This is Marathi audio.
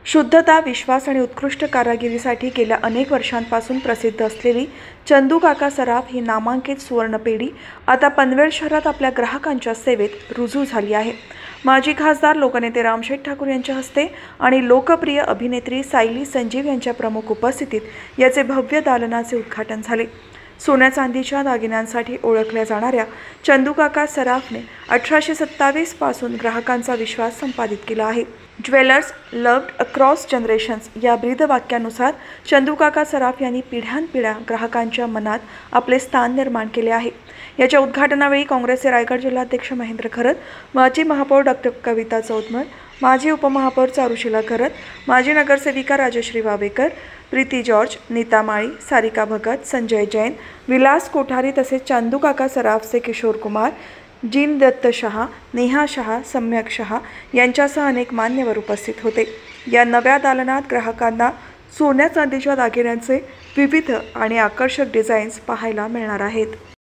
शुद्धता, विश्वास आणि उत्कृष्ट कारागिरीसाठी गेल्या अनेक वर्षांपासून प्रसिद्ध असलेली चंदू काका सराफ ही नामांकित सुवर्णपेढी आता पनवेल शहरात आपल्या ग्राहकांच्या सेवेत रुजू झाली आहे। माजी खासदार लोकनेते रामशेठ ठाकूर यांच्या हस्ते आणि लोकप्रिय अभिनेत्री सायली संजीव यांच्या प्रमुख उपस्थितीत याचे भव्य दालनाचे उद्घाटन झाले। सोन्या चांदीच्या दागिन्यांसाठी ओळखल्या जाणाऱ्या चंदू काका सराफने 1827 पासून ग्राहकांचा विश्वास संपादित केला आहे। ज्वेलर्स लव्ड अक्रॉस जनरेशन्स या ब्रीदवाक्यानुसार चंदू काका सराफ यांनी पिढ्यानपिढ्या ग्राहकांच्या मनात आपले स्थान निर्माण केले आहे। याच्या उद्घाटनावेळी काँग्रेसचे रायगड जिल्हाध्यक्ष महेंद्र खरत, माजी महापौर डॉक्टर कविता चौतमल, माजी उपमहापौर चारुशीला खरत, माजी नगरसेविका राजश्री वावेकर, प्रीती जॉर्ज, नीता माळी, सारिका भगत, संजय जैन, विलास कोठारी तसेच चंदू काका सराफचे किशोर कुमार, जीन दत्त शहा, नेहा शहा, सम्यक शहा यांच्यासह अनेक मान्यवर उपस्थित होते। या नव्या दालनात ग्राहकांना सोन्या चांदीच्या दागिन्यांचे विविध आणि आकर्षक डिझाईन्स पाहायला मिळणार आहेत।